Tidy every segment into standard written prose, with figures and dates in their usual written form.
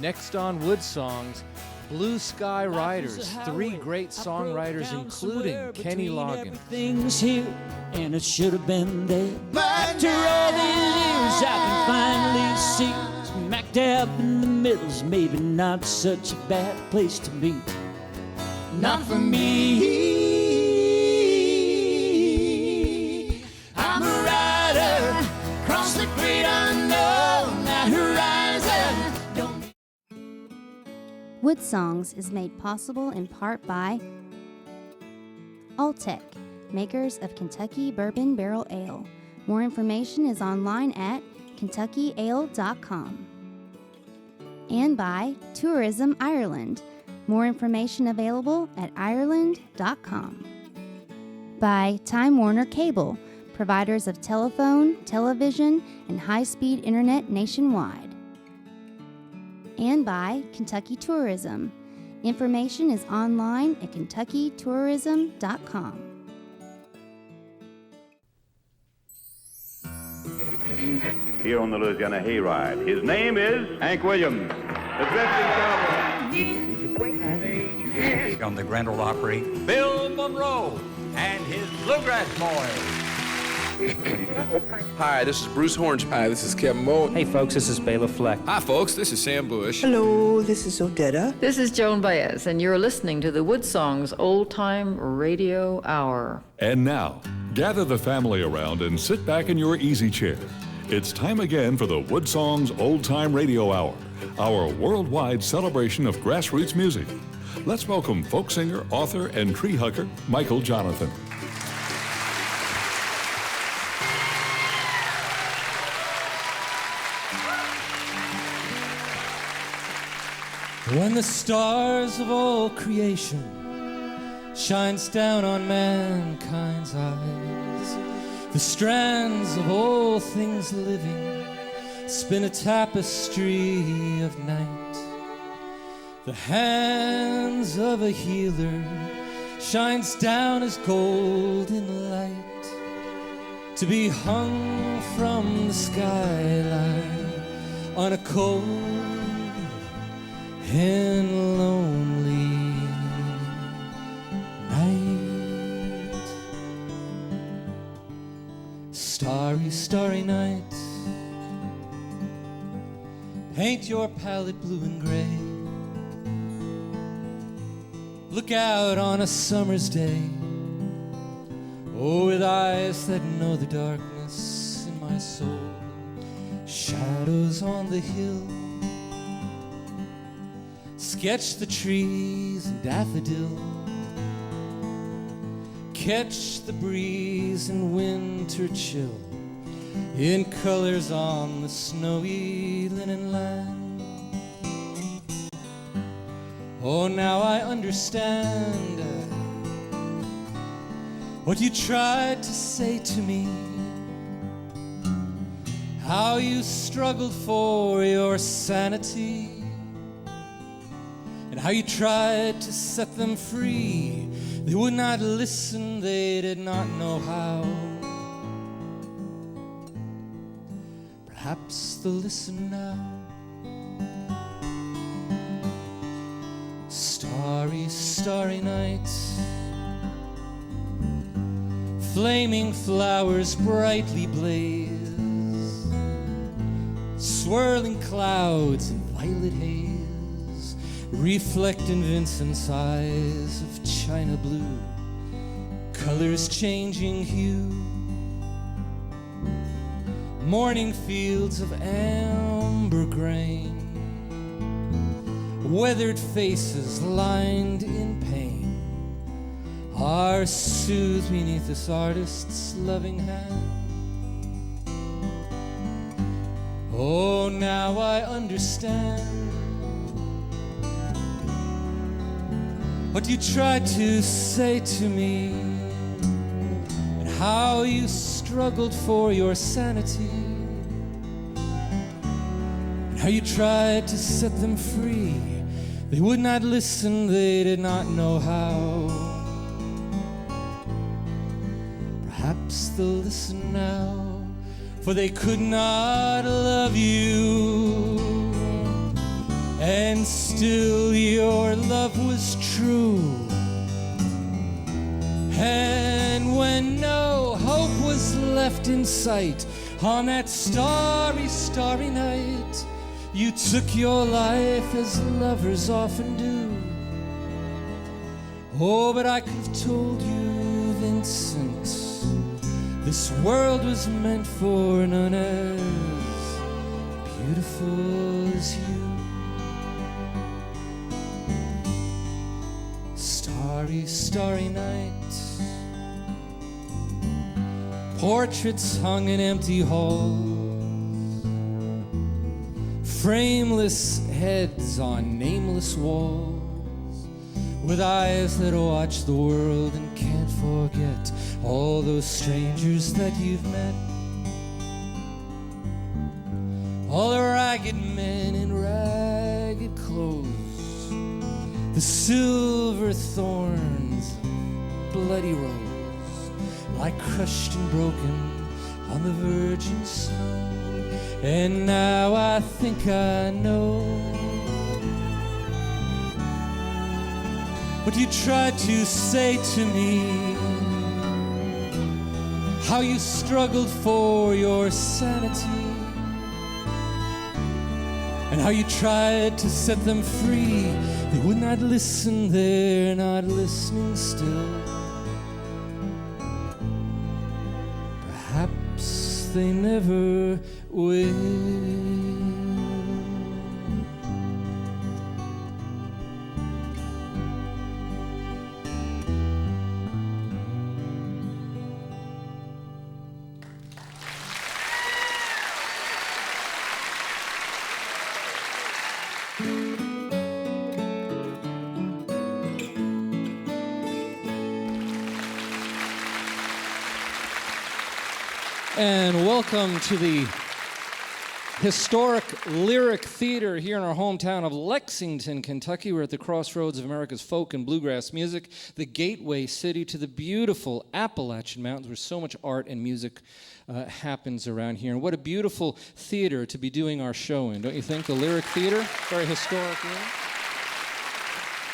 Next on Woodsongs, Blue Sky Riders, three great songwriters including Kenny Loggins. Everything's here and it should have been there. After all these years I can finally see smack dab in the middle's maybe not such a bad place to be. Not for me. I'm a rider across the great unknown, that horizon don't. Woodsongs is made possible in part by Alltech, makers of Kentucky Bourbon Barrel Ale. More information is online at kentuckyale.com. And by Tourism Ireland. More information available at ireland.com. By Time Warner Cable, providers of telephone, television, and high-speed internet nationwide. And by Kentucky Tourism. Information is online at kentuckytourism.com. Here on the Louisiana Hayride, his name is Hank Williams, the drifting cowboy. On the Grand Ole Opry, Bill Monroe and his Bluegrass Boys. Hi, this is Bruce Horns. Hi, this is Kevin Moe. Hey folks, this is Bela Fleck. Hi folks, this is Sam Bush. Hello, this is Odetta. This is Joan Baez, and you're listening to the Woodsongs Old Time Radio Hour. And now, gather the family around and sit back in your easy chair. It's time again for the Woodsongs Old Time Radio Hour, our worldwide celebration of grassroots music. Let's welcome folk singer, author, and tree hugger, Michael Jonathan. When the stars of all creation shines down on mankind's eyes, the strands of all things living spin a tapestry of night. The hands of a healer shines down as golden light, to be hung from the skyline on a cold and lonely night. Starry, starry night, paint your palette blue and gray. Look out on a summer's day, oh, with eyes that know the darkness in my soul. Shadows on the hill, sketch the trees and daffodil, catch the breeze and winter chill in colors on the snowy linen land. Oh, now I understand what you tried to say to me, how you struggled for your sanity, and how you tried to set them free. They would not listen, they did not know how. Perhaps they'll listen now. Starry, starry night, flaming flowers brightly blaze, swirling clouds in violet haze reflect in Vincent's eyes of china blue, colors changing hue, morning fields of amber grain, weathered faces lined in pain are soothed beneath this artist's loving hand. Oh, now I understand what you tried to say to me, and how you struggled for your sanity, and how you tried to set them free. They would not listen, they did not know how. Perhaps they'll listen now, for they could not love you and still your love was true. And when no hope was left in sight, on that starry, starry night, you took your life as lovers often do. Oh, but I could have told you, Vincent, this world was meant for none as beautiful as you. Starry, starry night, portraits hung in empty halls, frameless heads on nameless walls, with eyes that watch the world and can't forget all those strangers that you've met. All the ragged men in ragged clothes, the silver thorns of bloody rose, lie crushed and broken on the virgin snow. And now I think I know what you tried to say to me, how you struggled for your sanity, and how you tried to set them free. They would not listen, they're not listening still. Perhaps they never will. And welcome to the historic Lyric Theater here in our hometown of Lexington, Kentucky. We're at the crossroads of America's folk and bluegrass music, the gateway city to the beautiful Appalachian Mountains, where so much art and music happens around here. And what a beautiful theater to be doing our show in, don't you think? The Lyric Theater, very historic.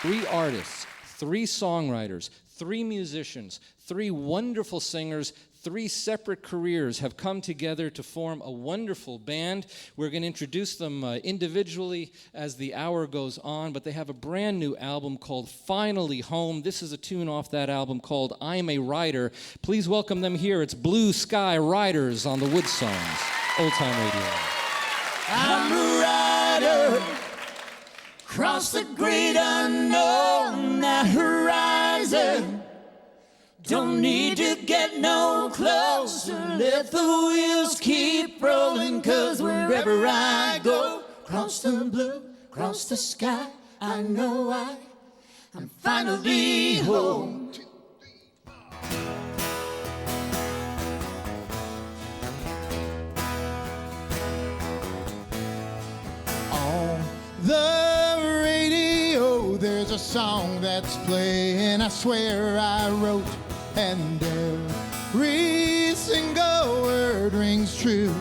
Three artists, three songwriters, three musicians, three wonderful singers, three separate careers have come together to form a wonderful band. We're going to introduce them individually as the hour goes on, but they have a brand new album called Finally Home. This is a tune off that album called I'm a Rider. Please welcome them here. It's Blue Sky Riders on the Woodsongs, Old Time Radio. I'm a rider, cross the great unknown, that horizon. Don't need to get no closer, let the wheels keep rolling, 'cause wherever I go, cross the blue, cross the sky, I know I'm finally home. On the radio, there's a song that's playing, I swear I wrote, and every single word rings true.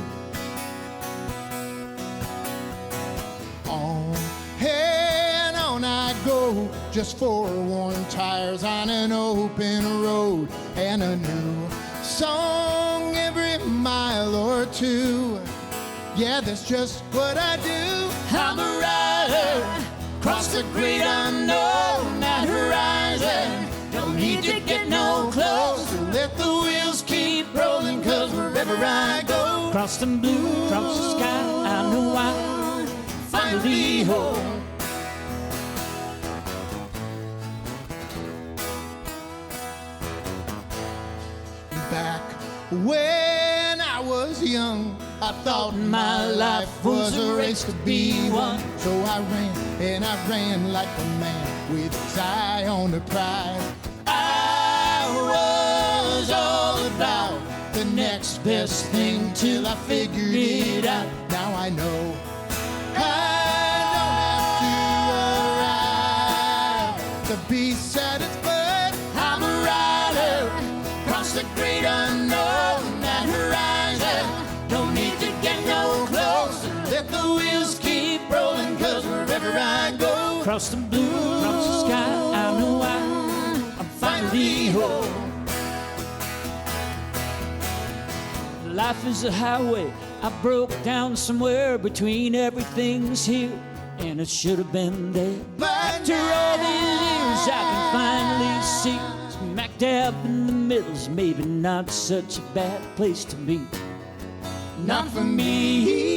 On and on I go, just forewarned tires on an open road, and a new song every mile or two. Yeah, that's just what I do. I'm a rider, cross the great unknown, that horizon. Don't need to get no closer, let the wheels keep rolling, 'cause wherever I go, cross the blue, cross the sky, I know I'm finally home. Back when I was young, I thought my life was a race to be won. So I ran, and I ran like a man with his eye on the prize. I was all about the next best thing till I figured it out. Now I know I don't have to arrive to be satisfied. I'm a rider, cross the great unknown, that horizon. Don't need to get no closer, let the wheels keep rolling, 'cause wherever I go, across the blue, across the sky. I know I'm finally home. Life is a highway. I broke down somewhere between everything's here, and it should have been there. But after all these years, I can finally see smack dab in the middle's maybe not such a bad place to be. Not for me.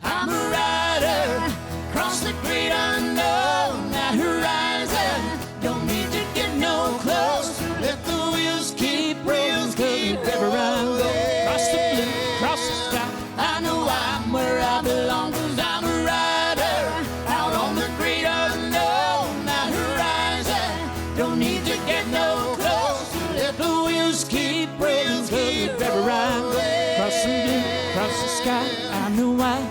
I'm a rider across the great unknown, that horizon. Don't need to get no close. Let the wheels keep rolling, wherever I go. Across the blue, across the sky. I know I'm where I belong, 'cause I'm a rider out on the great unknown, that horizon. Don't need to get no close. Let the wheels keep rolling, wherever I go. Across the blue, across the sky. I know I'm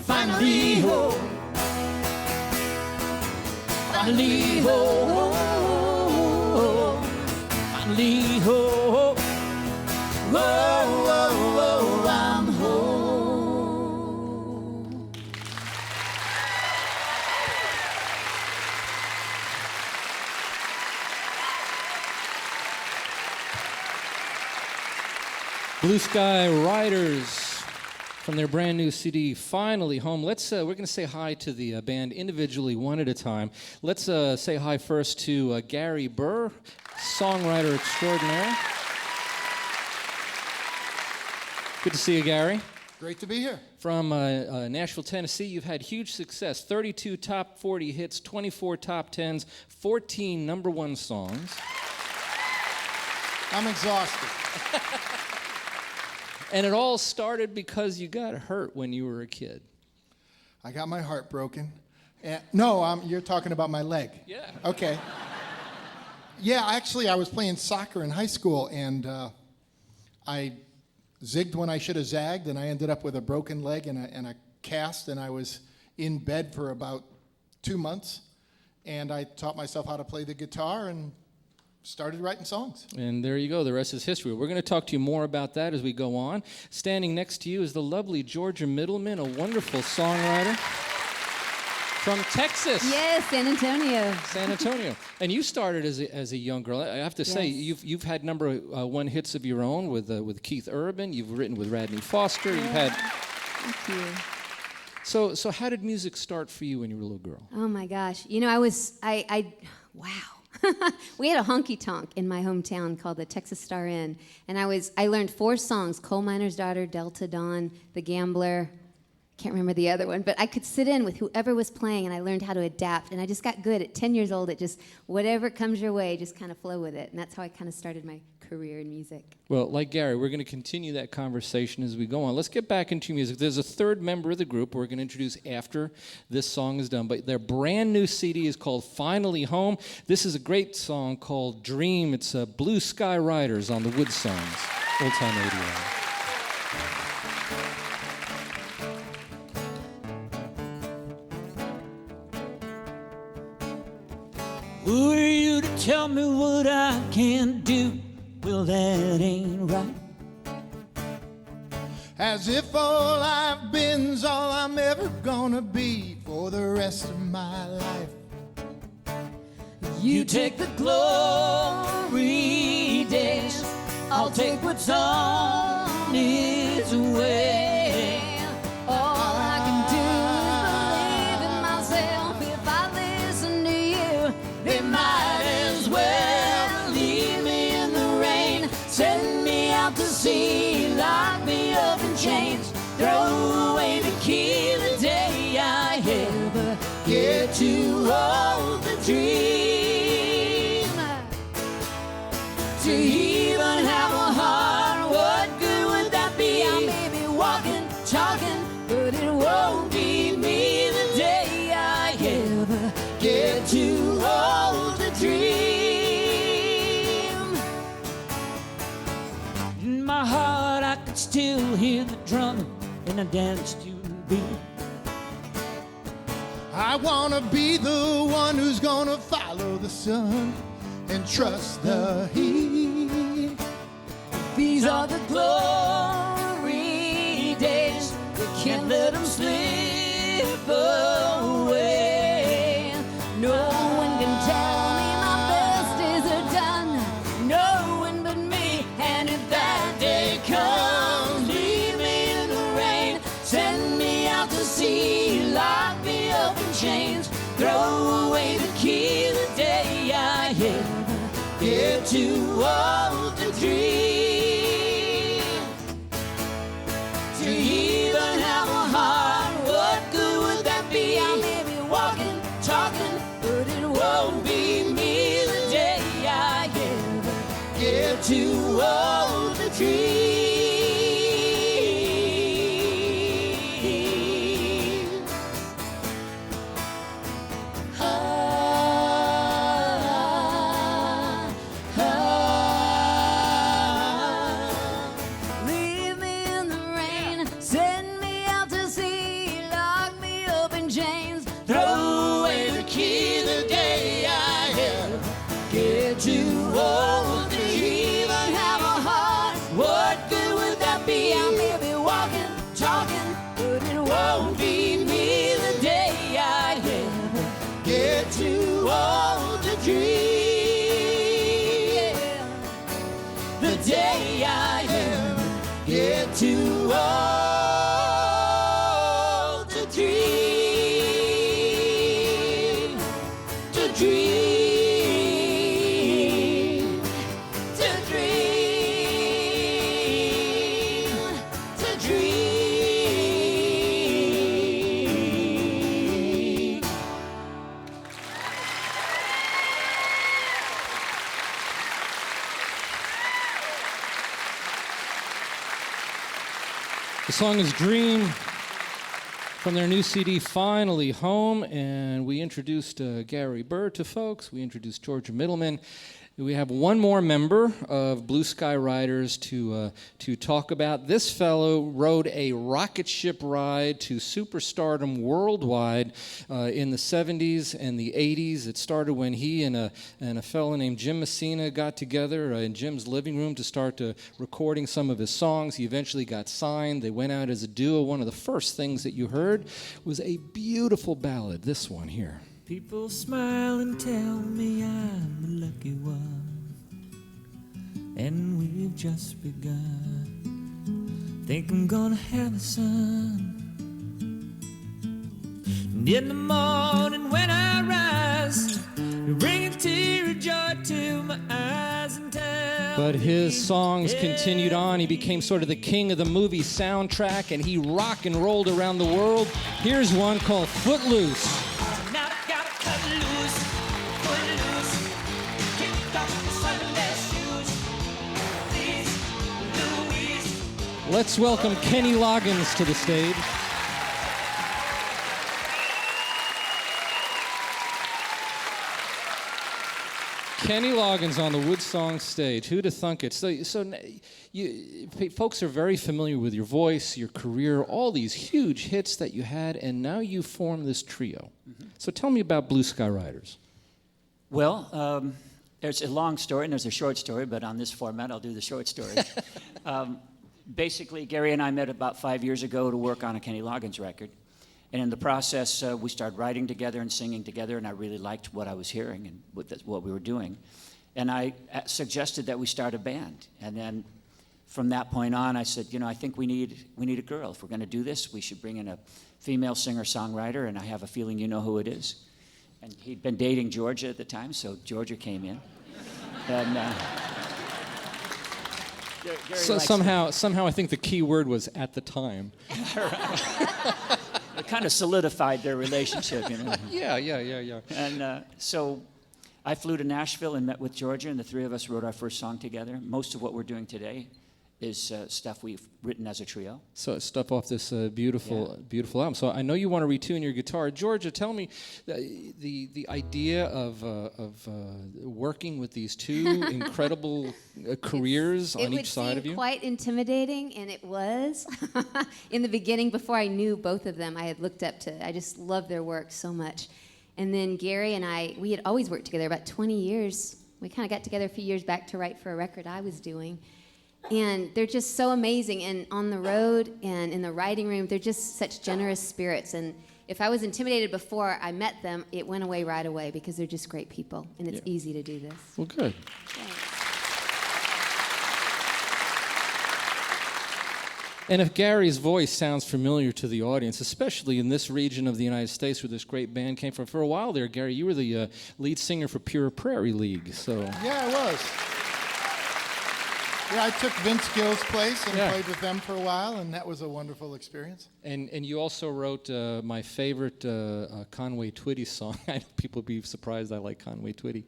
finally home. Finally home. Finally home. Whoa, whoa, whoa, I'm home. Blue Sky Riders from their brand new CD, Finally Home. We're going to say hi to the band individually, one at a time. Let's say hi first to Gary Burr, songwriter extraordinaire. Good to see you, Gary. Great to be here. From Nashville, Tennessee, you've had huge success. 32 top 40 hits, 24 top 10s, 14 number one songs. I'm exhausted. And it all started because you got hurt when you were a kid. I got my heart broken. No, you're talking about my leg. Yeah. Okay. Yeah, actually, I was playing soccer in high school, and I zigged when I should have zagged, and I ended up with a broken leg and a cast, and I was in bed for about 2 months, and I taught myself how to play the guitar and started writing songs. And there you go. The rest is history. We're going to talk to you more about that as we go on. Standing next to you is the lovely Georgia Middleman, a wonderful songwriter from Texas. Yes, San Antonio. San Antonio. And you started as a young girl. I have to say, Yes. you've had number one hits of your own with Keith Urban. You've written with Radney Foster. You've had. Thank you. So how did music start for you when you were a little girl? Oh my gosh. You know, wow. We had a honky tonk in my hometown called the Texas Star Inn, and I learned 4 songs: Coal Miner's Daughter, Delta Dawn, The Gambler. Can't remember the other one, but I could sit in with whoever was playing, and I learned how to adapt, and I just got good. At 10 years old, it just, whatever comes your way, just kind of flow with it, and that's how I kind of started my career in music. Well, like Gary, we're going to continue that conversation as we go on. Let's get back into music. There's a third member of the group we're going to introduce after this song is done, but their brand new CD is called Finally Home. This is a great song called Dream. It's Blue Sky Riders on the Woodsongs, Old Time Radio. Who are you to tell me what I can do? Well, that ain't right. As if all I've been's all I'm ever gonna be for the rest of my life. You take the glory days, I'll take what's on its way. All I can do is believe in myself. If I listen to you, They might as well leave me in the rain, send me out to sea, lock me up in chains, throw away the key the day I ever get to hold the dream. To even have a heart, what good would that be? I may be walking, talking, but it won't be me the day I ever get to hold the dream. In my heart I could still hear the drum and I danced to the beat. I wanna be the one who's gonna follow the sun and trust the heat. These are the glory days, we can't let them slip too old to dream, to even have a heart. What good would that be? I may be walking, talking, but it won't be me the day I get too old to dream. Leave me in the rain, send me out to sea, lock me up in chains, throw away the key the day I get too old to even have a heart. What good would that be? I may be walking, talking, but it won't be me the day I get too old to dream. The day I get too old to dream, to dream, to dream, to dream. The song is Dream from their new CD, Finally Home, and we introduced Gary Burr to folks. We introduced Georgia Middleman. We have one more member of Blue Sky Riders to talk about. This fellow rode a rocket ship ride to superstardom worldwide in the 70s and the 80s. It started when he and a fellow named Jim Messina got together in Jim's living room to start recording some of his songs. He eventually got signed. They went out as a duo. One of the first things that you heard was a beautiful ballad, this one here. People smile and tell me I'm the lucky one, and we've just begun. Think I'm gonna have a son. And in the morning when I rise, you bring a tear of joy to my eyes and tell. But his songs continued on. He became sort of the king of the movie soundtrack, and he rock and rolled around the world. Here's one called Footloose. Now I gotta cut loose, put loose, kick off the Sunday shoes. Please, Louise. Let's welcome Kenny Loggins to the stage. Kenny Loggins on the Woodsongs stage. Who'd have thunk it? Folks are very familiar with your voice, your career, all these huge hits that you had, and now you form this trio. Mm-hmm. So tell me about Blue Sky Riders. Well, there's a long story and there's a short story, but on this format, I'll do the short story. Basically, Gary and I met about 5 years ago to work on a Kenny Loggins record. And in the process, we started writing together and singing together, and I really liked what I was hearing and what we were doing. And I suggested that we start a band. And then from that point on, I said, I think we need a girl. If we're going to do this, we should bring in a female singer-songwriter, and I have a feeling you know who it is. And he'd been dating Georgia at the time, so Georgia came in. And So somehow I think the key word was "at the time." It kind of solidified their relationship, Yeah. And so I flew to Nashville and met with Georgia, and the three of us wrote our first song together. Most of what we're doing today is stuff we've written as a trio. So stuff off this beautiful album. So I know you want to retune your guitar. Georgia, tell me the idea of working with these two incredible careers on each side of you. It would seem quite intimidating, and it was. In the beginning, before I knew both of them, I just loved their work so much. And then Gary and we had always worked together about 20 years. We kind of got together a few years back to write for a record I was doing. And they're just so amazing. And on the road and in the writing room, they're just such generous spirits. And if I was intimidated before I met them, it went away right away because they're just great people. And it's easy to do this. Well, good. Thanks. And if Gary's voice sounds familiar to the audience, especially in this region of the United States where this great band came from, for a while there, Gary, you were the lead singer for Pure Prairie League. So yeah, I was. Yeah, I took Vince Gill's place and Yeah. played with them for a while, and that was a wonderful experience. And you also wrote my favorite Conway Twitty song. I know people be surprised I like Conway Twitty.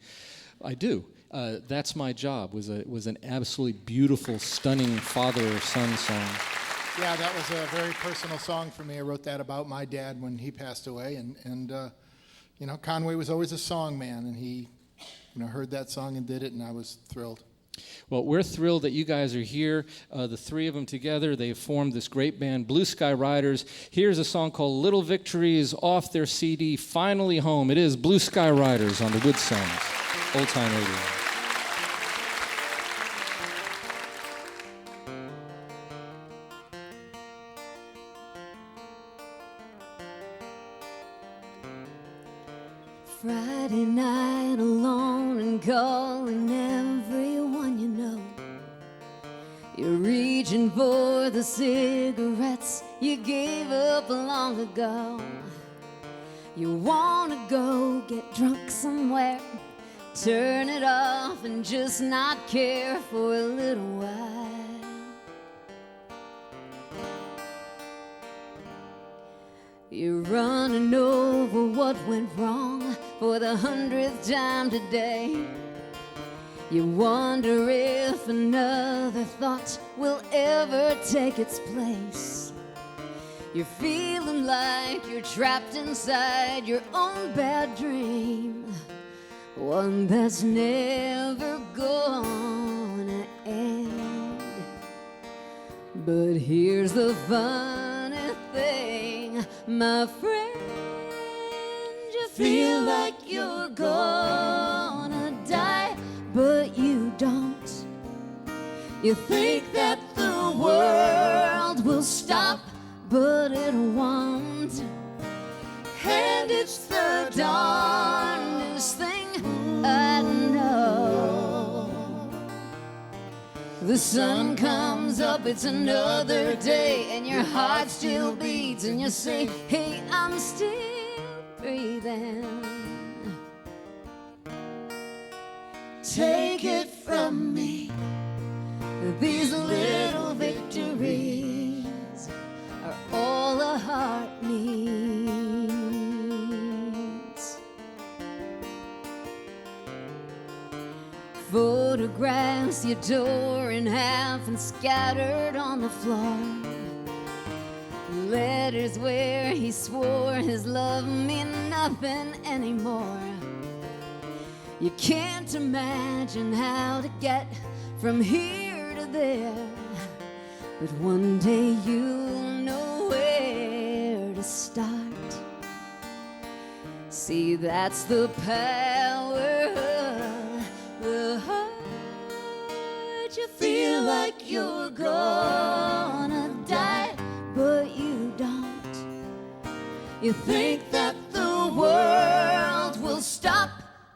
I do. That's My Job was an absolutely beautiful, stunning father-son song. Yeah, that was a very personal song for me. I wrote that about my dad when he passed away, and you know, Conway was always a song man, and he, you know, heard that song and did it, and I was thrilled. Well, we're thrilled that you guys are here, the three of them together. They've formed this great band, Blue Sky Riders. Here's a song called Little Victories off their CD, Finally Home. It is Blue Sky Riders on the Woodsongs, Old Time Radio. Friday night alone and calling everyone you know. You're reaching for the cigarettes you gave up long ago. You wanna go get drunk somewhere, turn it off and just not care for a little while. You're running over what went wrong for the 100th time today. You wonder if another thought will ever take its place. You're feeling like you're trapped inside your own bad dream, one that's never gonna end. But here's the funny thing, my friend, you feel like you're gonna die, but you don't. You think that the world will stop, but it won't. And it's the darndest thing I know. The sun comes up, it's another day, and your heart still beats, and you say, hey, I'm still breathing. Take it from me, these little victories are all a heart needs. Photographs you tore in half and scattered on the floor. Letters where he swore his love meant nothing anymore. You can't imagine how to get from here to there, but one day you'll know where to start. See, that's the power of the heart. You feel like you're gonna die, but you don't. You think that the world will stop,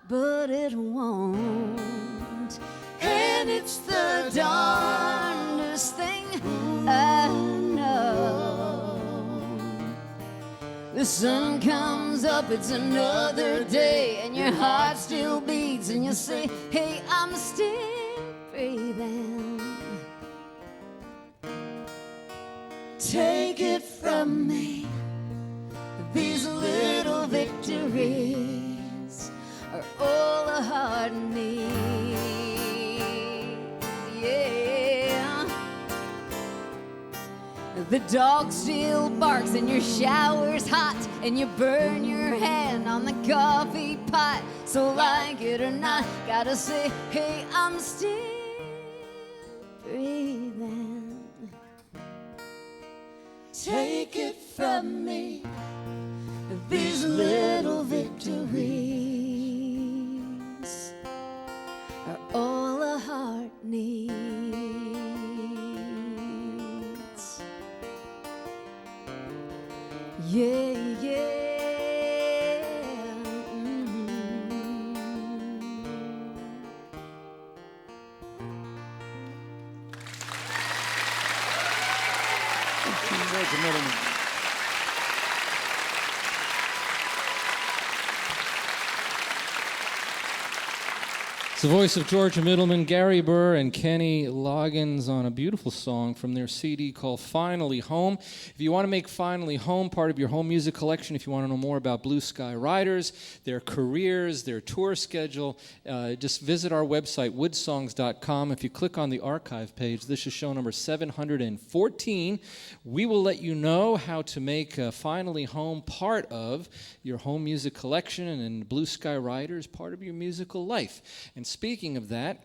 but it won't. And it's the darndest thing I know. The sun comes up, it's another day, and your heart still beats, and you say, hey, I'm still breathing. Take it from me, these little victories are all a heart needs. Yeah. The dog still barks and your shower's hot, and you burn your hand on the coffee pot. So like it or not, gotta say, hey, I'm still breathing. Take it from me, these little victories are all a heart needs. Yeah, yeah. Georgia Middleman. It's the voice of Georgia Middleman, Gary Burr, and Kenny Loggins on a beautiful song from their CD called Finally Home. If you want to make Finally Home part of your home music collection, if you want to know more about Blue Sky Riders, their careers, their tour schedule, just visit our website, woodsongs.com. If you click on the archive page, this is show number 714. We will let you know how to make Finally Home part of your home music collection and Blue Sky Riders part of your musical life. And speaking of that,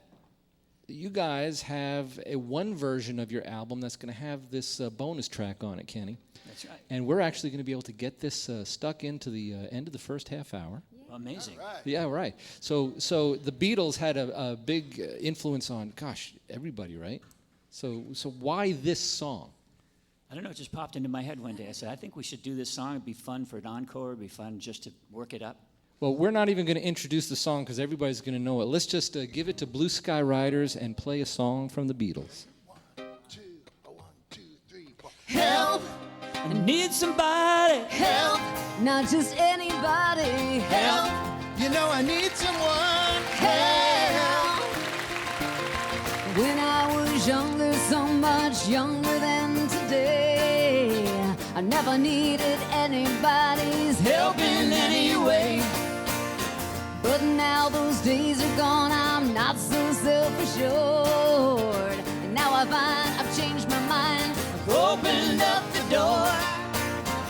you guys have one version of your album that's going to have this bonus track on it, Kenny. That's right. And we're actually going to be able to get this stuck into the end of the first half hour. Amazing. Right. Yeah, right. So the Beatles had a big influence on, gosh, everybody, right? So why this song? I don't know, it just popped into my head one day. I said, I think we should do this song. It'd be fun for an encore. It'd be fun just to work it up. Well, we're not even going to introduce the song because everybody's going to know it. Let's just give it to Blue Sky Riders and play a song from the Beatles. 1, 2, 3, 4. Help! I need somebody. Help! Not just anybody. Help! You know I need someone. Help! When I was younger, so much younger than today, I never needed anybody's help in any way. But now those days are gone, I'm not so self-assured. And now I find I've changed my mind, I've opened up the door.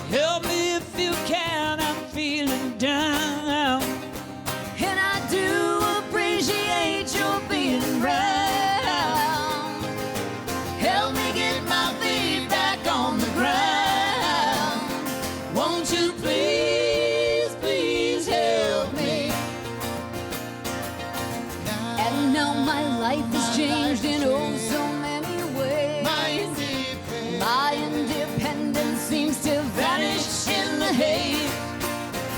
Help me if you can, I'm feeling down. And I do appreciate your being around. Help me get my feet back on the ground. Won't you please, please help me? And now my life has changed in oh so many ways. My independence seems to vanish in the haze.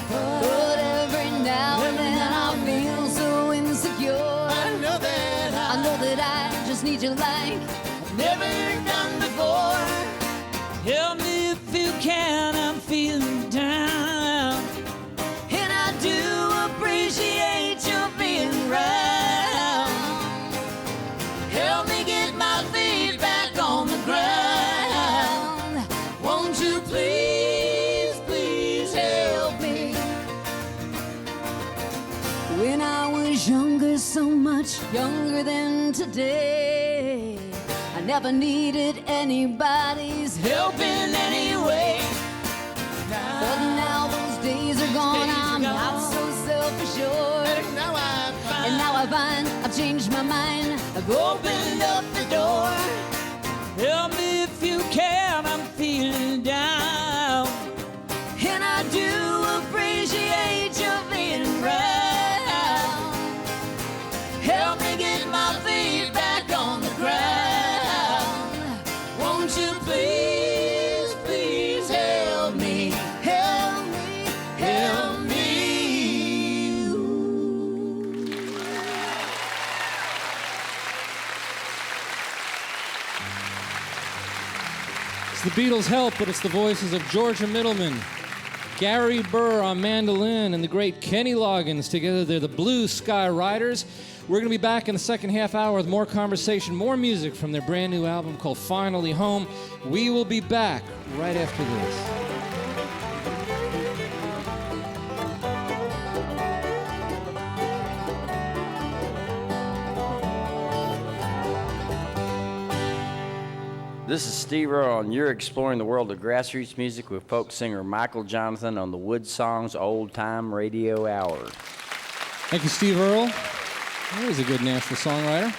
But every now and then I feel so insecure. I know that I just need you like I've never done before. Help me if you can, I'm feeling down. And I do appreciate you being around. Help me get my feet back on the ground. Won't you please, please help me? When I was younger, so much younger than today, I never needed anybody's help in any way. But now those days are gone, I'm not so self-assured. And now I find I've changed my mind, I've opened up the door. Help me if you can, I'm feeling down. And I do appreciate you being around. Help me get my feet back on the ground. Won't you please, please help me? Help me, help me. It's the Beatles' Help, but it's the voices of Georgia Middleman, Gary Burr on mandolin, and the great Kenny Loggins. Together, they're the Blue Sky Riders. We're going to be back in the second half hour with more conversation, more music from their brand new album called Finally Home. We will be back right after this. This is Steve Earle, and you're exploring the world of grassroots music with folk singer Michael Jonathan on the Woodsongs Old Time Radio Hour. Thank you, Steve Earle. That was a good Nashville songwriter.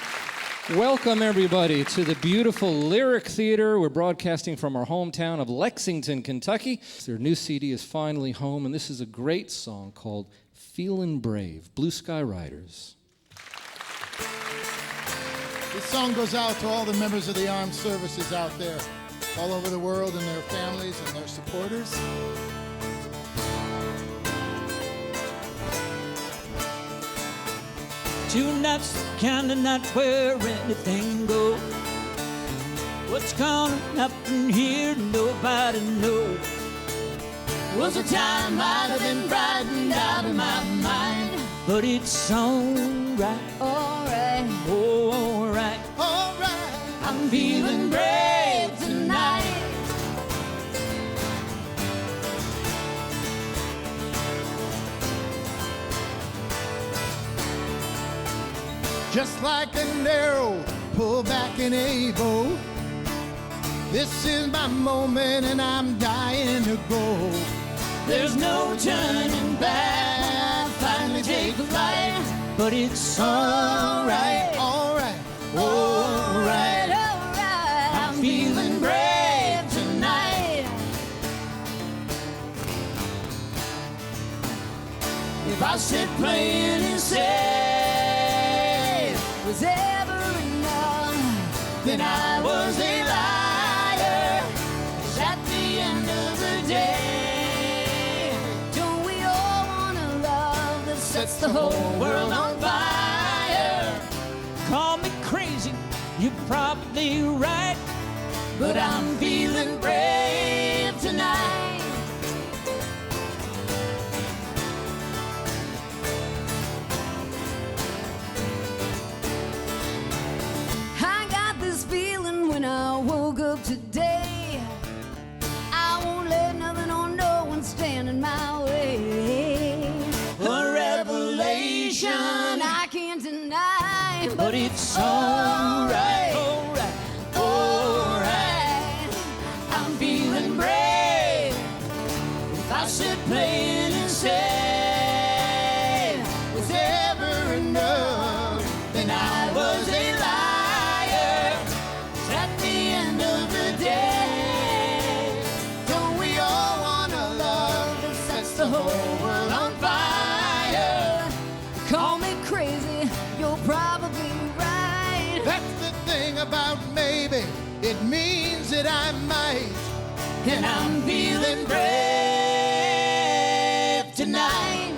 Welcome, everybody, to the beautiful Lyric Theater. We're broadcasting from our hometown of Lexington, Kentucky. Their new CD is Finally Home, and this is a great song called Feelin' Brave, Blue Sky Riders. This song goes out to all the members of the armed services out there, all over the world, and their families and their supporters. Tonight's the kind of night where anything goes. What's gonna happen here, nobody knows. Was a time I'd have been frightened out of my mind, but it's on alright, Alright, oh, alright. Alright. I'm feeling brave tonight. Just like an arrow pulled back in a bow. This is my moment and I'm dying to go. There's no turning back when I finally take flight. But it's alright, Alright. alright. alright. I'm feeling brave tonight. If I sit playing and say Was ever enough? then I was a liar. 'Cause at the end of the day, Don't we all want a love that sets the whole world on fire. Call me crazy, you're probably right, but I'm feeling brave tonight. I got this feeling when I woke up today. I won't let nothing or no one stand in my way. A revelation, I can't deny, but it's alright, alright, alright. I'm feeling brave. If I sit playing and say was ever enough, then I was a liar. 'Cause at the end of the day, don't we all want a love that sets the whole world on fire? call me crazy, you're probably right. That's the thing about maybe. It means that I might. And I'm feeling brave tonight.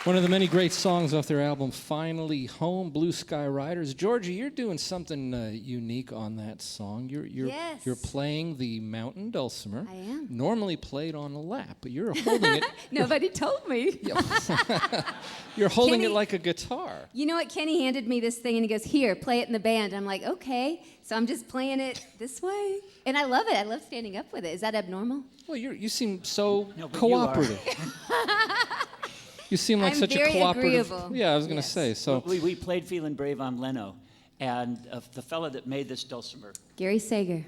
One of the many great songs off their album, Finally Home, Blue Sky Riders. Georgia, you're doing something unique on that song. Yes. You're playing the mountain dulcimer. I am. Normally played on a lap, but you're holding it. Nobody told me. You're holding it Kenny- like a guitar. You know what? Kenny handed me this thing and he goes, "Here, play it in the band." I'm like, okay. So I'm just playing it this way. And I love it. I love standing up with it. Is that abnormal? Well, you seem so No, but you are. cooperative. You seem like I'm such a very cooperative. agreeable. Yeah, I was going to Yes. say. So We played Feeling Brave on Leno, and the fella that made this dulcimer, Gary Sager.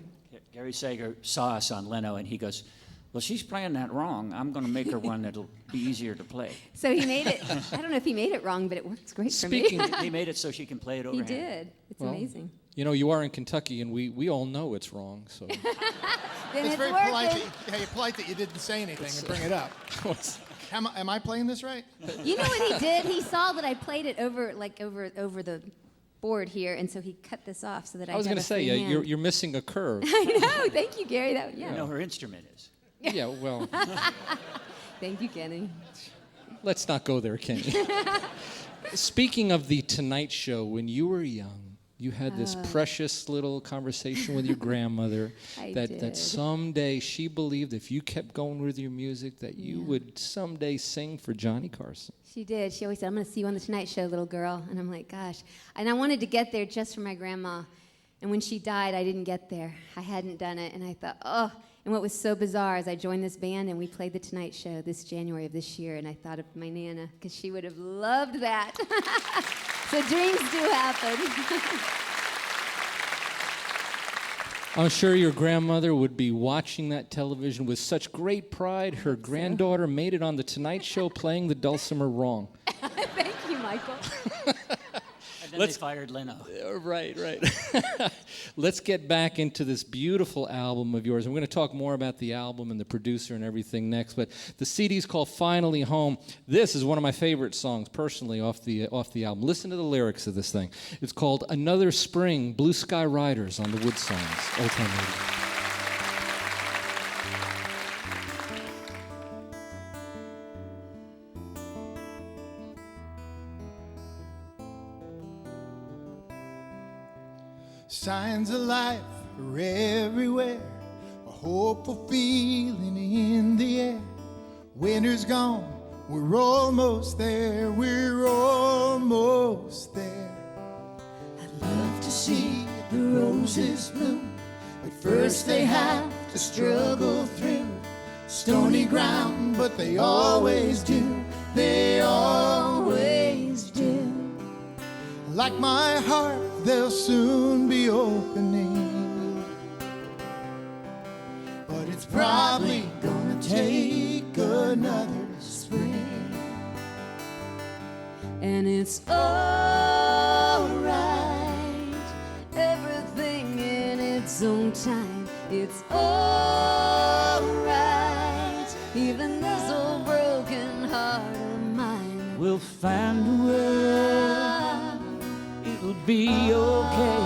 Gary Sager, saw us on Leno, and he goes, "Well, she's playing that wrong. I'm going to make her one that'll be easier to play." So he made it. I don't know if he made it wrong, but it works great Speaking- for me. He made it so she can play it He overhand. did. It's Well, amazing. you know, you are in Kentucky, and we all know it's wrong. So Then It's it's very working. polite that you didn't say anything and bring it up. Am I playing this right? You know what he did? He saw that I played it over the board here, and so he cut this off so that I was going to say, yeah, you're missing a curve. I know. Thank you, Gary. That You know her instrument is. Yeah, well, Thank you, Kenny. let's not go there, Kenny. Speaking of the Tonight Show, when you were young, you had this precious little conversation with your grandmother I that did. someday she believed if you kept going with your music that you would someday sing for Johnny Carson. She did. She always said, "I'm going to see you on the Tonight Show, little girl." And I'm like, gosh. And I wanted to get there just for my grandma. And when she died, I didn't get there. I hadn't done it. And I thought, oh. And what was so bizarre is I joined this band and we played the Tonight Show this January of this year. And I thought of my Nana because she would have loved that. So dreams do happen. I'm sure your grandmother would be watching that television with such great pride. Her granddaughter made it on the Tonight Show playing the dulcimer wrong. Thank you, Michael. then they fired Leno. Right. Let's get back into this beautiful album of yours. And we're going to talk more about the album and the producer and everything next. But the CD is called Finally Home. This is one of my favorite songs, personally, off the album. Listen to the lyrics of this thing. It's called Another Spring, Blue Sky Riders on the Woodsongs, Old Time Radio. Signs of life are everywhere, a hopeful feeling in the air. Winter's gone, we're almost there, we're almost there. I'd love to see the roses bloom, but first they have to struggle through stony ground, but they always do, they always do. Like my heart, they'll soon be opening, but it's probably gonna take another spring. And it's alright, everything in its own time. It's alright, even this old broken heart of mine. We'll find a way, it'll be okay.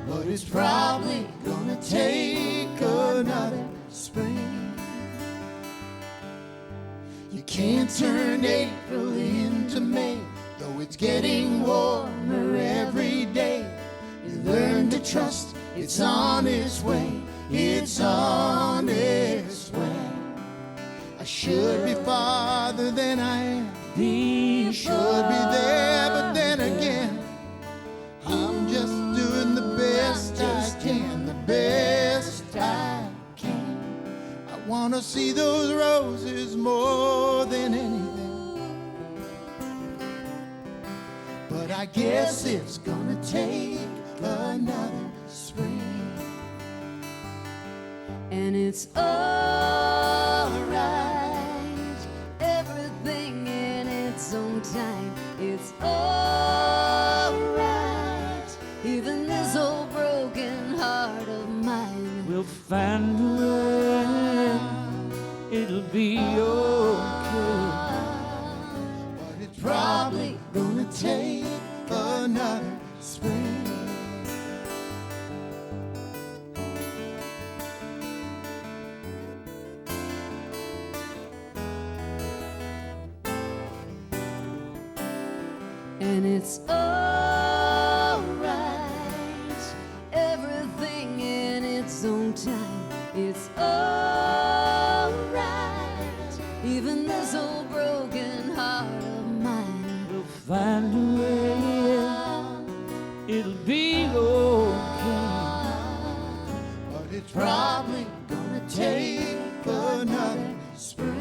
But it's probably gonna take another spring. You can't turn April into May, though it's getting warmer every day. You learn to trust, it's on its way, it's on its way. I should be farther than I am, should be there, but then again, I'm just doing the best I can, the best I can. I wanna see those roses more than anything, but I guess it's gonna take another spring. And it's alright, everything in its own time. It's alright, even this old broken heart of mine. We'll find a way, it'll be okay. But it's probably gonna take another spring. And it's alright, everything in its own time. It's alright, even this old broken heart of mine. We'll find a way, it'll be okay. But it's probably gonna take another spring.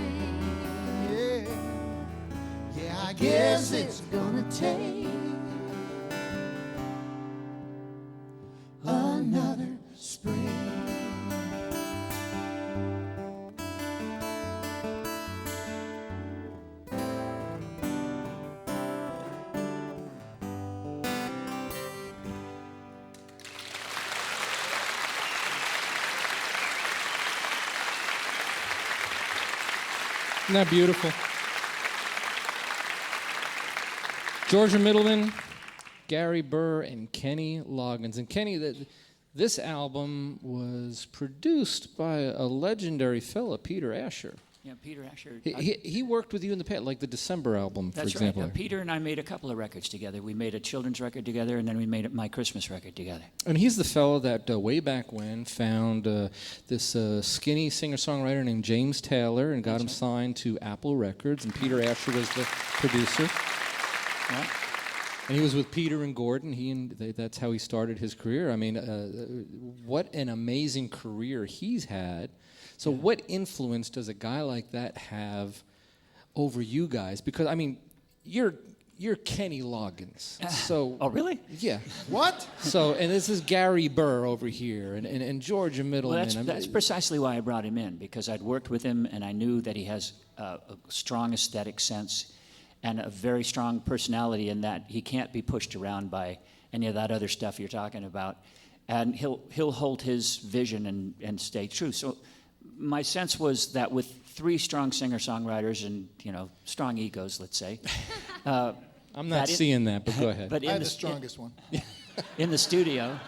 Yeah, I guess it's gonna take another spring. Isn't that beautiful? Georgia Middleman, Gary Burr, and Kenny Loggins. And Kenny, this album was produced by a legendary fella, Peter Asher. Yeah, Peter Asher. He worked with you in the past, like the December album, for That's example. right. Peter and I made a couple of records together. We made a children's record together, and then we made my Christmas record together. And he's the fellow that way back when found this skinny singer-songwriter named James Taylor and got him signed to Apple Records, and Peter Asher was the producer. Yeah. And he was with Peter and Gordon. That's how he started his career. I mean, what an amazing career he's had. So what influence does a guy like that have over you guys? Because, I mean, you're Kenny Loggins. So oh, really? Yeah. What? So, and this is Gary Burr over here, and Georgia Middleman. Well, that's precisely why I brought him in, because I'd worked with him, and I knew that he has a strong aesthetic sense. and a very strong personality in that he can't be pushed around by any of that other stuff you're talking about. And he'll hold his vision and stay true. So my sense was that with 3 strong singer-songwriters and, strong egos, let's say. I'm not seeing that, but go ahead. I had the strongest one. In the studio.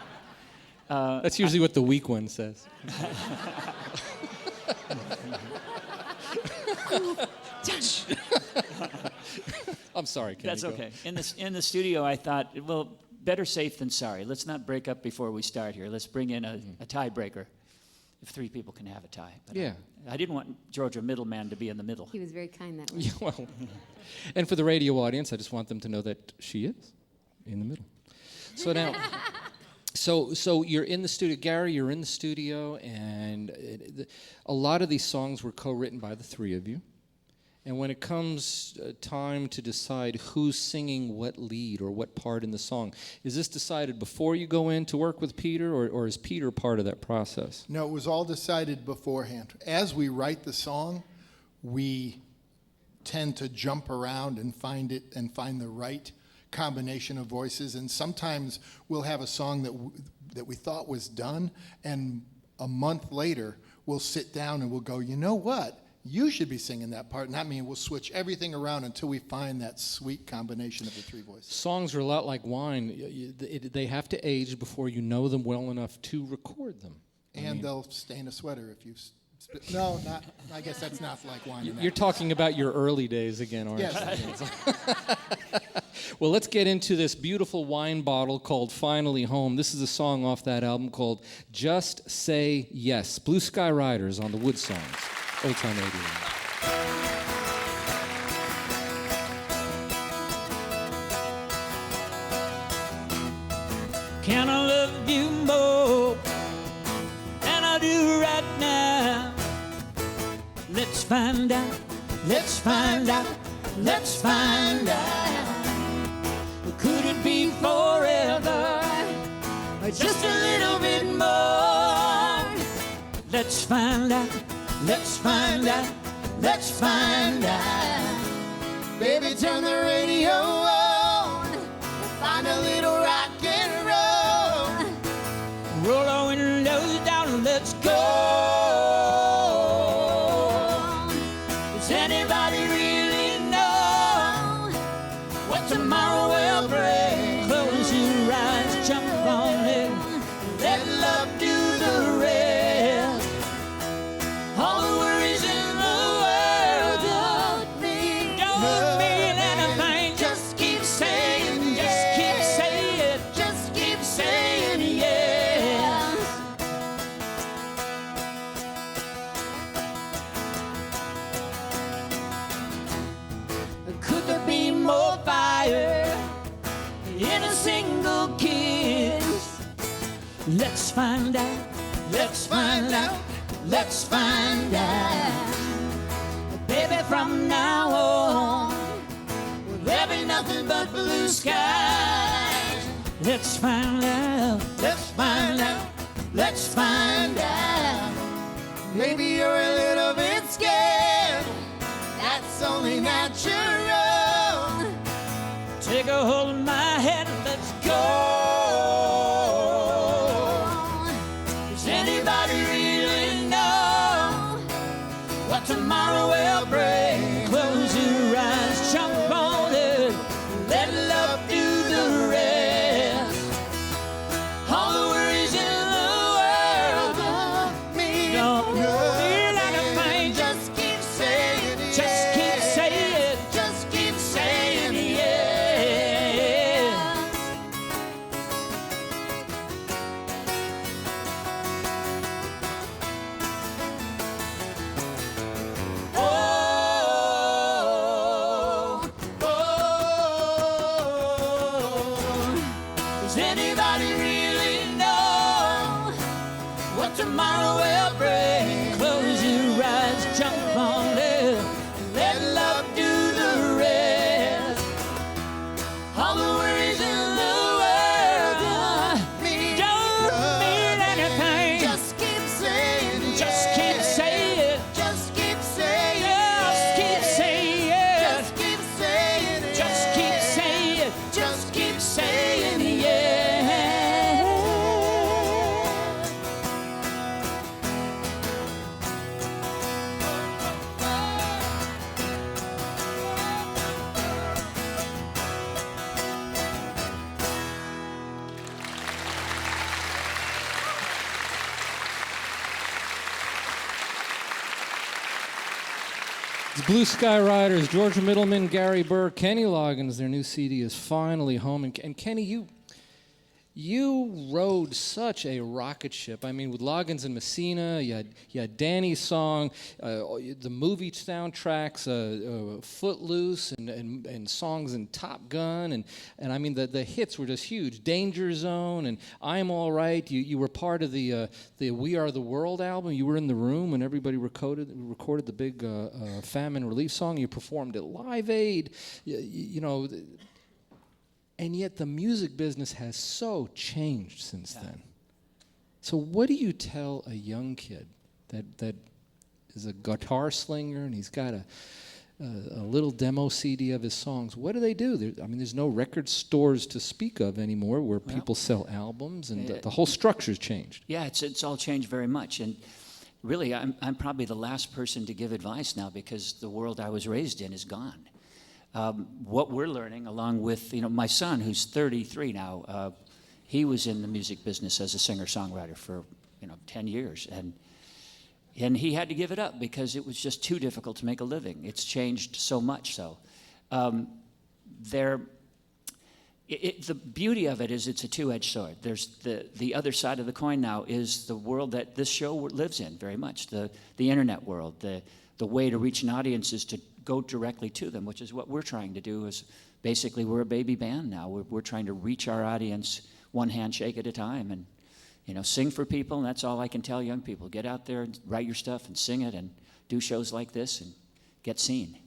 That's usually what the weak one says. I'm sorry, Kenny. That's okay. In the studio, I thought, well, better safe than sorry. Let's not break up before we start here. Let's bring in a tiebreaker, if 3 people can have a tie. But yeah. I didn't want Georgia Middleman to be in the middle. He was very kind that way. Yeah, well, and for the radio audience, I just want them to know that she is in the middle. So now, so you're in the studio, Gary. You're in the studio, and a lot of these songs were co-written by the 3 of you. And when it comes time to decide who's singing what lead or what part in the song, is this decided before you go in to work with Peter, or is Peter part of that process? No, it was all decided beforehand. As we write the song, we tend to jump around and find the right combination of voices. And sometimes we'll have a song that we thought was done, and a month later we'll sit down and we'll go, you know what? You should be singing that part, not me. We'll switch everything around until we find that sweet combination of the 3 voices. Songs are a lot like wine. They have to age before you know them well enough to record them. And they'll stain a sweater if you... No, not. I guess that's not like wine. You're talking about your early days again, aren't you? Yes. Well, let's get into this beautiful wine bottle called Finally Home. This is a song off that album called Just Say Yes. Blue Sky Riders on the Woodsongs. Old Time Radio. Can I love you more than I do right now? Let's find out, let's find out, let's find out. Could it be forever, or just a little bit more? Let's find out, let's find out, let's find out. Baby, turn the radio on, find a little rock and roll. Roll our windows down and let's go. Does anybody really know what tomorrow will bring? Close your eyes, jump on it, let love do the rest. All the worries in the world don't mean anything. Just keep saying, just keep saying, just keep saying yes. Could there be more fire in a single kiss? Let's find out, let's find out, let's find out. Baby, from now on, will there be nothing but blue skies? Let's find out, let's find out, let's find out. Maybe you're a little bit scared. That's only natural. Take a hold of my hand and let's go. Does anybody really know what tomorrow will bring? Close your eyes, jump on it, let love do the rest. All the worries in the world don't mean anything. Just keep saying it, just keep saying it, just keep saying yes. Does anybody really know what tomorrow will bring? Close your eyes, jump on it, let love do the rest. All the worries in the world don't mean anything. Just keep saying it, just keep saying it, just keep saying it, just keep saying it, just keep saying Blue Sky Riders, Georgia Middleman, Gary Burr, Kenny Loggins, their new CD is finally home. And Kenny, you rode such a rocket ship. I mean, with Loggins and Messina, you had Danny's song, the movie soundtracks, Footloose, and songs in Top Gun, and I mean the hits were just huge. Danger Zone and I'm All Right. You were part of the We Are the World album. You were in the room when everybody recorded the big famine relief song. You performed at Live Aid. You know. And yet the music business has so changed since then. So what do you tell a young kid that is a guitar slinger and he's got a little demo CD of his songs? What do they do? I mean, there's no record stores to speak of anymore where people sell albums, and the whole structure's changed. Yeah, it's all changed very much. And really, I'm probably the last person to give advice now because the world I was raised in is gone. What we're learning, along with my son, who's 33 now, he was in the music business as a singer-songwriter for 10 years, and he had to give it up because it was just too difficult to make a living. It's changed so much. So, the beauty of it is it's a two-edged sword. There's the other side of the coin now is the world that this show lives in very much, the internet world, the way to reach an audience is to go directly to them, which is what we're trying to do. Is basically we're a baby band now. We're trying to reach our audience one handshake at a time, and sing for people. And that's all I can tell young people: get out there and write your stuff and sing it, and do shows like this and get seen.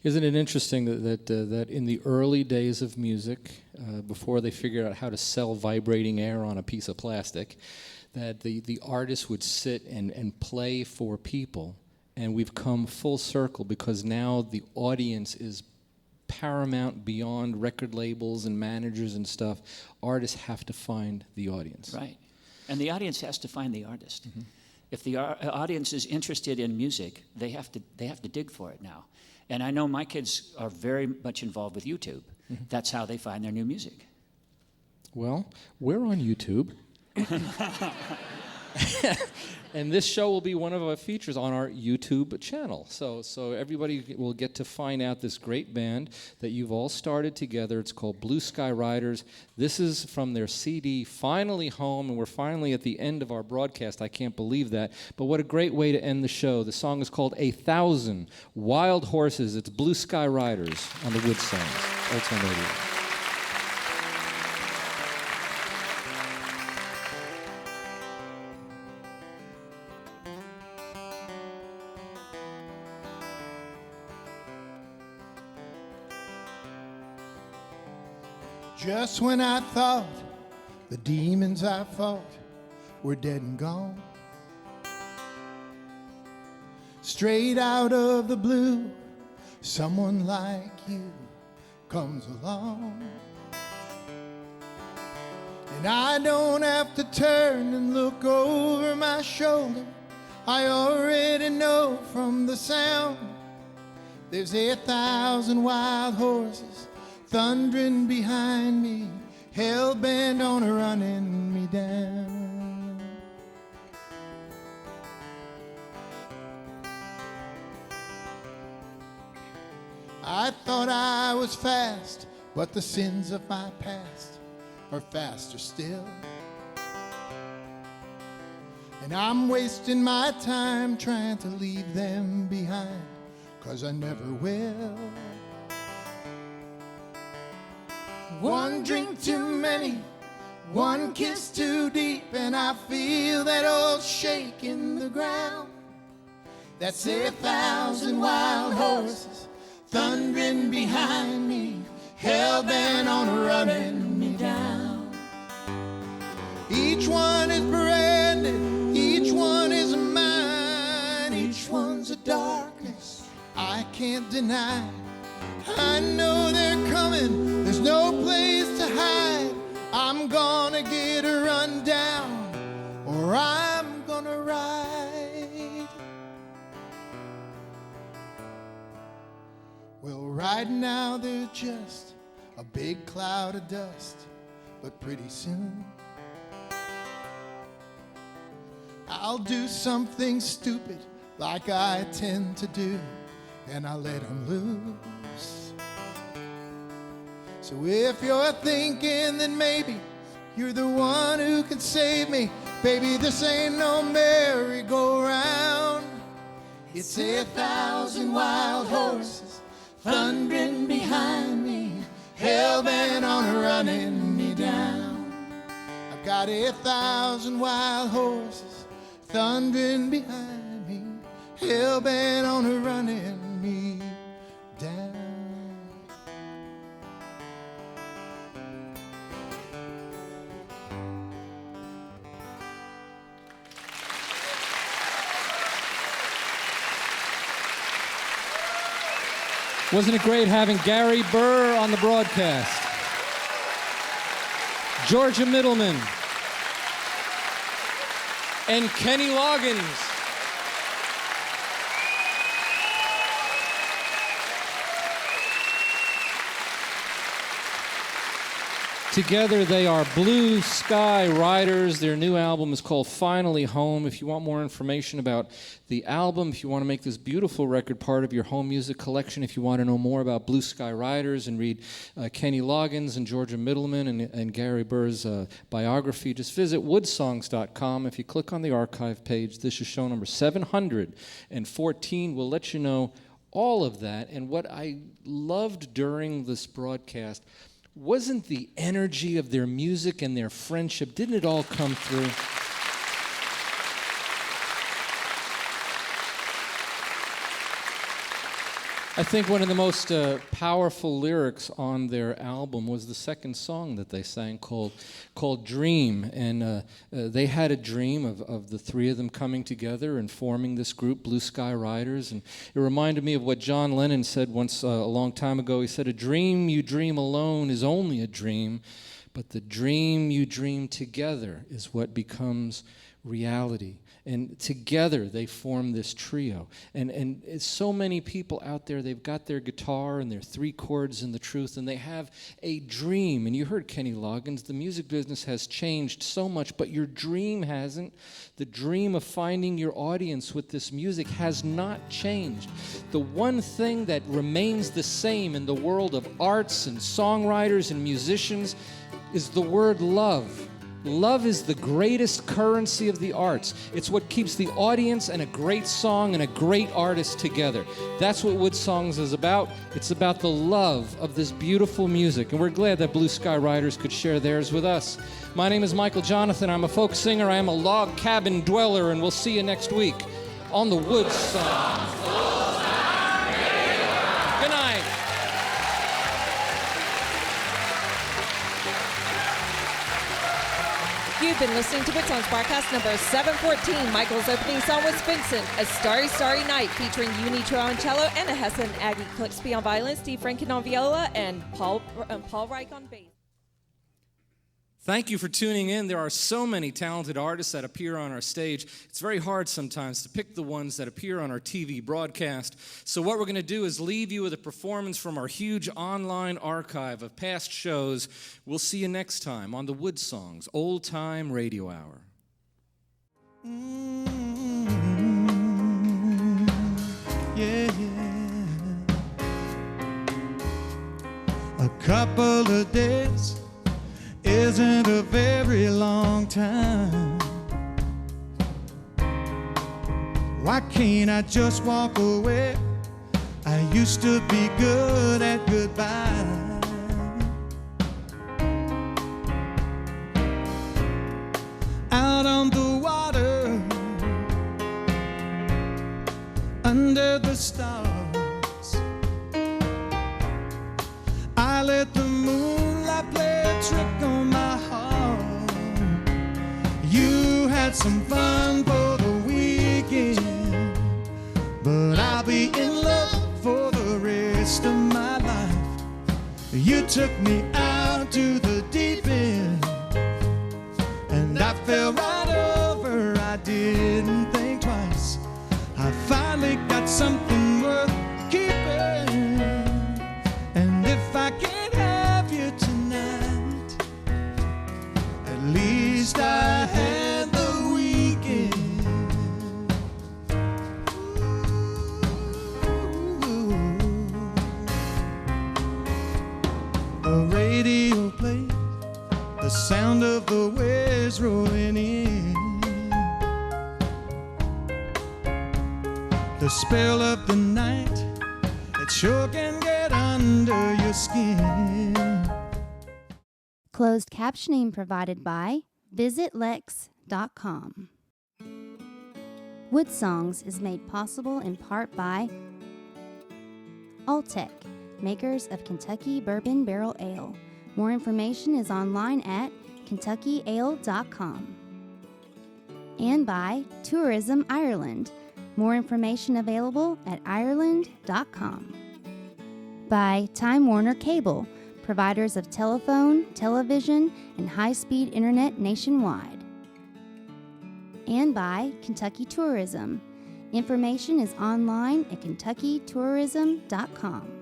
Isn't it interesting that in the early days of music, before they figured out how to sell vibrating air on a piece of plastic, that the artist would sit and play for people? And we've come full circle because now the audience is paramount beyond record labels and managers and stuff. Artists have to find the audience. Right. And the audience has to find the artist. Mm-hmm. If the audience is interested in music, they have to dig for it now. And I know my kids are very much involved with YouTube. Mm-hmm. That's how they find their new music. Well, we're on YouTube. And this show will be one of our features on our YouTube channel. So everybody will get to find out this great band that you've all started together. It's called Blue Sky Riders. This is from their CD, Finally Home, and we're finally at the end of our broadcast. I can't believe that. But what a great way to end the show. The song is called 1,000 Wild Horses. It's Blue Sky Riders on the Woodsongs, Old Time Radio. Just when I thought the demons I fought were dead and gone, straight out of the blue, someone like you comes along. And I don't have to turn and look over my shoulder. I already know from the sound there's 1,000 wild horses thundering behind me, hell-bent on running me down. I thought I was fast, but the sins of my past are faster still. And I'm wasting my time trying to leave them behind, 'cause I never will. One drink too many, one kiss too deep, and I feel that old shake in the ground. That's 1,000 wild horses thundering behind me, hell-bent on running me down. Each one is branded, each one is mine, each one's a darkness I can't deny. I know they're coming, there's no place to hide. I'm gonna get a run down, or I'm gonna ride. Well, right now they're just a big cloud of dust, but pretty soon I'll do something stupid like I tend to do, and I let him loose. So if you're thinking that maybe you're the one who can save me, baby, this ain't no merry-go-round. It's 1,000 wild horses thundering behind me, hell-bent on running me down. I've got 1,000 wild horses thundering behind me, hell-bent on running me down. Wasn't it great having Gary Burr on the broadcast? Georgia Middleman and Kenny Loggins. Together they are Blue Sky Riders. Their new album is called Finally Home. If you want more information about the album, if you want to make this beautiful record part of your home music collection, if you want to know more about Blue Sky Riders and read Kenny Loggins and Georgia Middleman and Gary Burr's biography, just visit Woodsongs.com. If you click on the archive page, this is show number 714. We'll let you know all of that. And what I loved during this broadcast wasn't the energy of their music and their friendship. Didn't it all come through? I think one of the most powerful lyrics on their album was the second song that they sang called Dream. And they had a dream of the three of them coming together and forming this group, Blue Sky Riders. And it reminded me of what John Lennon said once a long time ago. He said, "A dream you dream alone is only a dream, but the dream you dream together is what becomes reality." And together they form this trio. And so many people out there, they've got their guitar and their three chords and the truth, and they have a dream. And you heard Kenny Loggins, the music business has changed so much, but your dream hasn't. The dream of finding your audience with this music has not changed. The one thing that remains the same in the world of arts and songwriters and musicians is the word love. Love is the greatest currency of the arts. It's what keeps the audience and a great song and a great artist together. That's what Woodsongs is about. It's about the love of this beautiful music, and we're glad that Blue Sky Riders could share theirs with us. My name is Michael Jonathan. I'm a folk singer. I am a log cabin dweller, and we'll see you next week on the Woodsongs. Good night. You've been listening to Woodsongs broadcast number 714. Michael's opening song was Vincent, A Starry, Starry Night, featuring Uni Trio on cello and a Hess and Aggie Clixby on violin, Steve Franken on viola, and Paul Reich on bass. Thank you for tuning in. There are so many talented artists that appear on our stage. It's very hard sometimes to pick the ones that appear on our TV broadcast. So what we're going to do is leave you with a performance from our huge online archive of past shows. We'll see you next time on the Woodsongs Old Time Radio Hour. Yeah. A couple of days isn't a very long time. Why can't I just walk away? I used to be good at goodbye. Out on the water, under the stars, I let the moonlight play a trick on my heart. You had some fun for the weekend, but I'll be in love for the rest of my life. You took me out to the deep end, and I fell right over. I didn't think twice. I finally got something worth keeping, and if I can't have you tonight, at least I had the weekend. Ooh. sound of the waves rolling in, the spell of the night, it sure can get under your skin. Closed captioning provided by visitlex.com. Woodsongs is made possible in part by Alltech, makers of Kentucky Bourbon Barrel Ale. More information is online at kentuckyale.com. And by Tourism Ireland. More information available at ireland.com. By Time Warner Cable, providers of telephone, television, and high-speed internet nationwide. And by Kentucky Tourism. Information is online at kentuckytourism.com.